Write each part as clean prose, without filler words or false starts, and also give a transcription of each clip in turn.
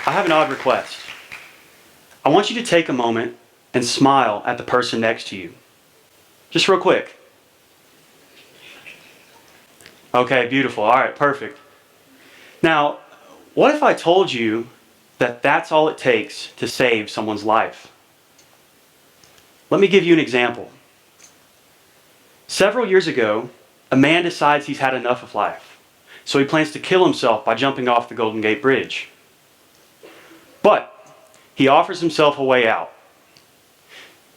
I have an odd request. I want you to take a moment and smile at the person next to you. Just real quick. Okay, beautiful. All right, perfect. Now, what if I told you that that's all it takes to save someone's life? Let me give you an example. Several years ago, a man decides he's had enough of life, so he plans to kill himself by jumping off the Golden Gate Bridge. But he offers himself a way out.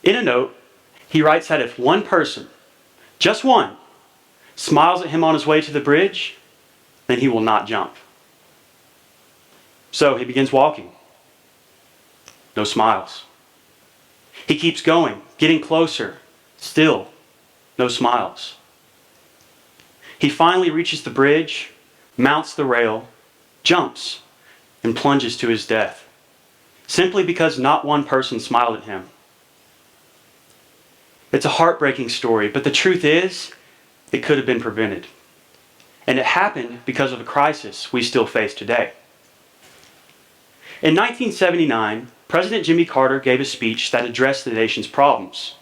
In a note, he writes that if one person, just one, smiles at him on his way to the bridge, then he will not jump. So he begins walking. No smiles. He keeps going, getting closer. Still, no smiles. He finally reaches the bridge, mounts the rail, jumps, and plunges to his death, simply because not one person smiled at him. It's a heartbreaking story, but the truth is, it could have been prevented. And it happened because of a crisis we still face today. In 1979, President Jimmy Carter gave a speech that addressed the nation's problems.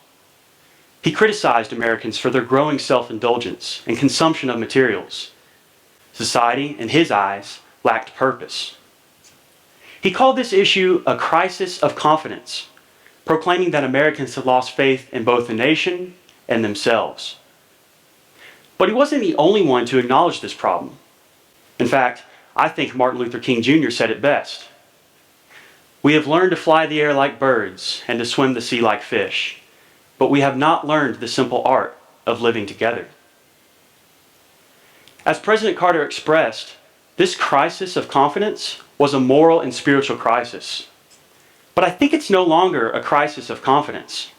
He criticized Americans for their growing self-indulgence and consumption of materials. Society, in his eyes, lacked purpose. He called this issue a crisis of confidence, proclaiming that Americans had lost faith in both the nation and themselves. But he wasn't the only one to acknowledge this problem. In fact, I think Martin Luther King Jr. said it best. We have learned to fly the air like birds and to swim the sea like fish, but we have not learned the simple art of living together. As President Carter expressed, this crisis of confidence was a moral and spiritual crisis. But I think it's no longer a crisis of confidence.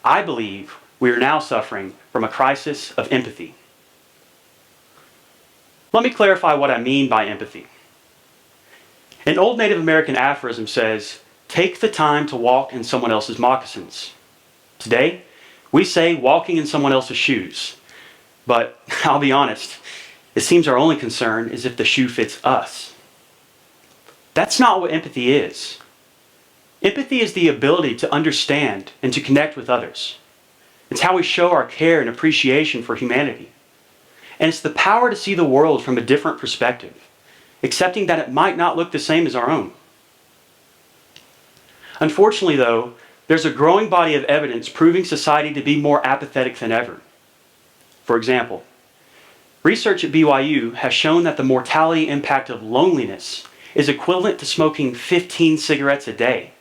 I believe we are now suffering from a crisis of empathy. Let me clarify what I mean by empathy. An old Native American aphorism says, "Take the time to walk in someone else's moccasins." Today, we say walking in someone else's shoes. But I'll be honest, it seems our only concern is if the shoe fits us. That's not what empathy is. Empathy is the ability to understand and to connect with others. It's how we show our care and appreciation for humanity. And it's the power to see the world from a different perspective, accepting that it might not look the same as our own. Unfortunately, though, there's a growing body of evidence proving society to be more apathetic than ever. For example, research at BYU has shown that the mortality impact of loneliness is equivalent to smoking 15 cigarettes a day.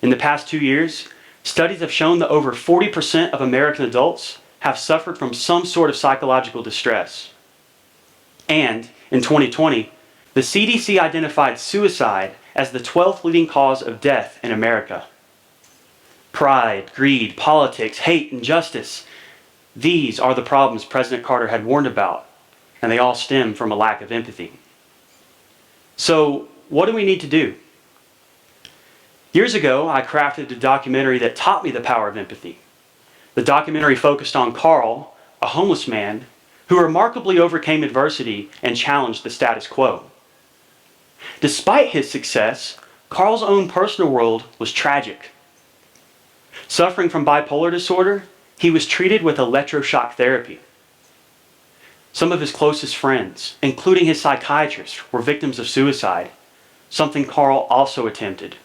In the past 2 years, studies have shown that over 40% of American adults have suffered from some sort of psychological distress. And in 2020, the CDC identified suicide as the 12th leading cause of death in America. Pride, greed, politics, hate, injustice. These are the problems President Carter had warned about, and they all stem from a lack of empathy. So, what do we need to do? Years ago, I crafted a documentary that taught me the power of empathy. The documentary focused on Carl, a homeless man, who remarkably overcame adversity and challenged the status quo. Despite his success, Carl's own personal world was tragic. Suffering from bipolar disorder, he was treated with electroshock therapy. Some of his closest friends, including his psychiatrist, were victims of suicide, something Carl also attempted.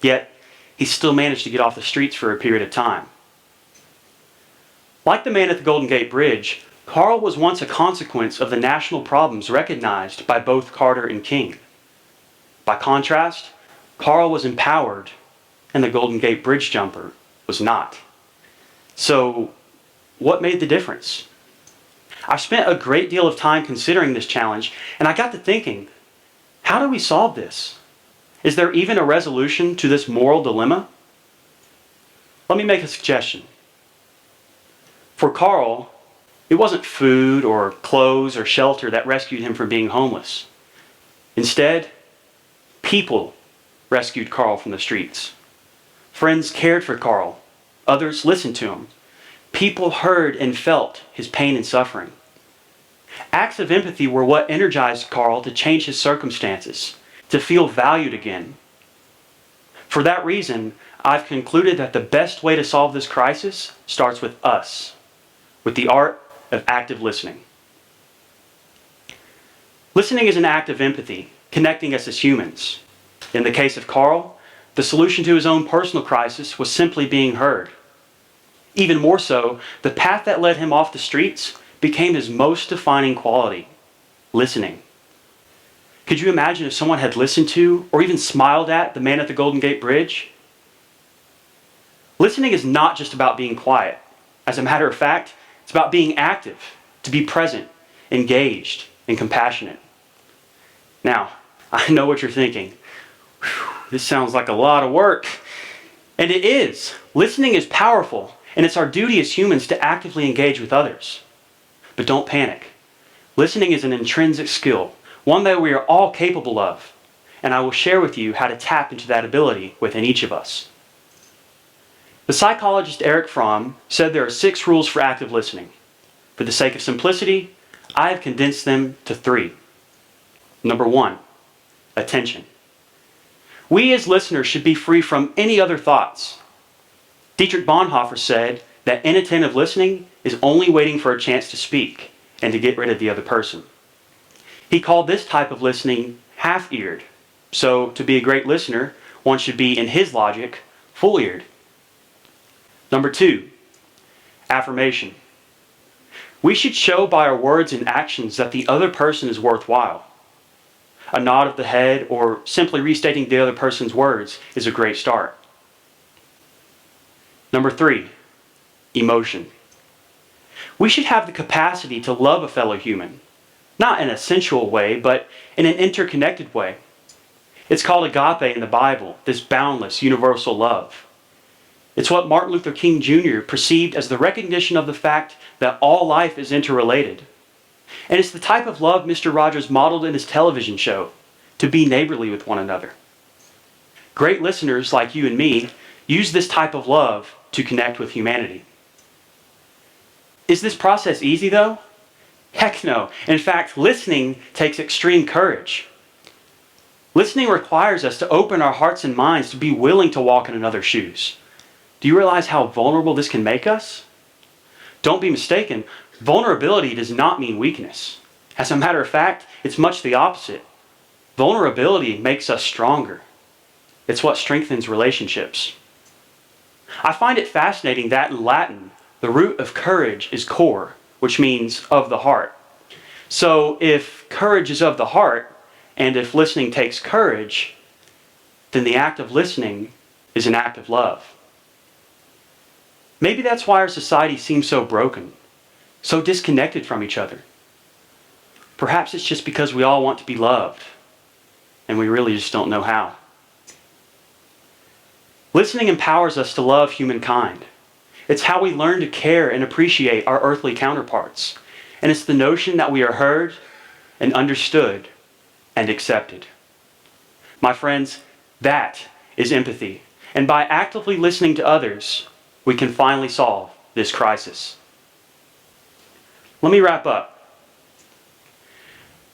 Yet, he still managed to get off the streets for a period of time. Like the man at the Golden Gate Bridge, Carl was once a consequence of the national problems recognized by both Carter and King. By contrast, Carl was empowered, and the Golden Gate Bridge jumper was not. So, what made the difference? I've spent a great deal of time considering this challenge, and I got to thinking, how do we solve this? Is there even a resolution to this moral dilemma? Let me make a suggestion. For Carl, it wasn't food or clothes or shelter that rescued him from being homeless. Instead, people rescued Carl from the streets. Friends cared for Carl. Others listened to him. People heard and felt his pain and suffering. Acts of empathy were what energized Carl to change his circumstances, to feel valued again. For that reason, I've concluded that the best way to solve this crisis starts with us, with the art of active listening. Listening is an act of empathy, connecting us as humans. In the case of Carl, the solution to his own personal crisis was simply being heard. Even more so, the path that led him off the streets became his most defining quality: listening. Could you imagine if someone had listened to or even smiled at the man at the Golden Gate Bridge? Listening is not just about being quiet. As a matter of fact, it's about being active, to be present, engaged, and compassionate. Now, I know what you're thinking. This sounds like a lot of work. And it is. Listening is powerful, and it's our duty as humans to actively engage with others. But don't panic. Listening is an intrinsic skill, one that we are all capable of, and I will share with you how to tap into that ability within each of us. The psychologist Erich Fromm said there are 6 rules for active listening. For the sake of simplicity, I have condensed them to 3. Number 1, attention. We as listeners should be free from any other thoughts. Dietrich Bonhoeffer said that inattentive listening is only waiting for a chance to speak and to get rid of the other person. He called this type of listening half-eared. So, to be a great listener, one should be, in his logic, full-eared. Number 2, affirmation. We should show by our words and actions that the other person is worthwhile. A nod of the head or simply restating the other person's words is a great start. Number 3, emotion. We should have the capacity to love a fellow human, not in a sensual way, but in an interconnected way. It's called agape in the Bible, this boundless, universal love. It's what Martin Luther King Jr. perceived as the recognition of the fact that all life is interrelated. And it's the type of love Mr. Rogers modeled in his television show, to be neighborly with one another. Great listeners like you and me use this type of love to connect with humanity. Is this process easy though? Heck no. In fact, listening takes extreme courage. Listening requires us to open our hearts and minds to be willing to walk in another's shoes. Do you realize how vulnerable this can make us? Don't be mistaken, vulnerability does not mean weakness. As a matter of fact, it's much the opposite. Vulnerability makes us stronger. It's what strengthens relationships. I find it fascinating that in Latin, the root of courage is cor, which means of the heart. So if courage is of the heart, and if listening takes courage, then the act of listening is an act of love. Maybe that's why our society seems so broken, so disconnected from each other. Perhaps it's just because we all want to be loved, and we really just don't know how. Listening empowers us to love humankind. It's how we learn to care and appreciate our earthly counterparts. And it's the notion that we are heard and understood and accepted. My friends, that is empathy. And by actively listening to others, we can finally solve this crisis. Let me wrap up.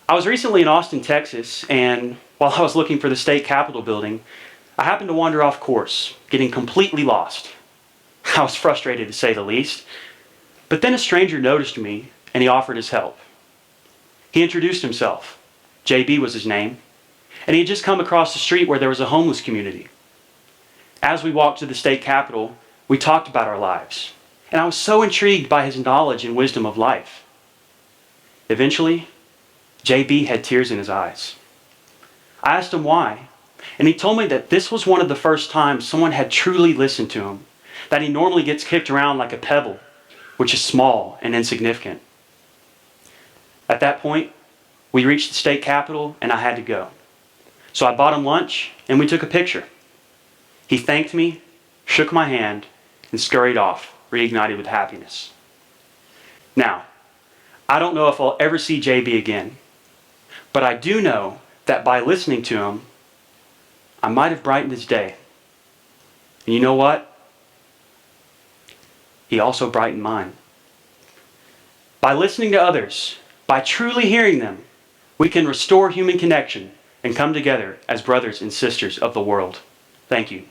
I was recently in Austin, Texas, and while I was looking for the state capitol building, I happened to wander off course, getting completely lost. I was frustrated to say the least, but then a stranger noticed me and he offered his help. He introduced himself. JB was his name, and he had just come across the street where there was a homeless community. As we walked to the state capitol, we talked about our lives, and I was so intrigued by his knowledge and wisdom of life. Eventually, JB had tears in his eyes. I asked him why, and he told me that this was one of the first times someone had truly listened to him, that he normally gets kicked around like a pebble, which is small and insignificant. At that point, we reached the state capitol and I had to go. So I bought him lunch and we took a picture. He thanked me, shook my hand, and scurried off, reignited with happiness. Now, I don't know if I'll ever see JB again, but I do know that by listening to him, I might have brightened his day. And you know what? He also brightened mine. By listening to others, by truly hearing them, we can restore human connection, and come together as brothers and sisters of the world. Thank you.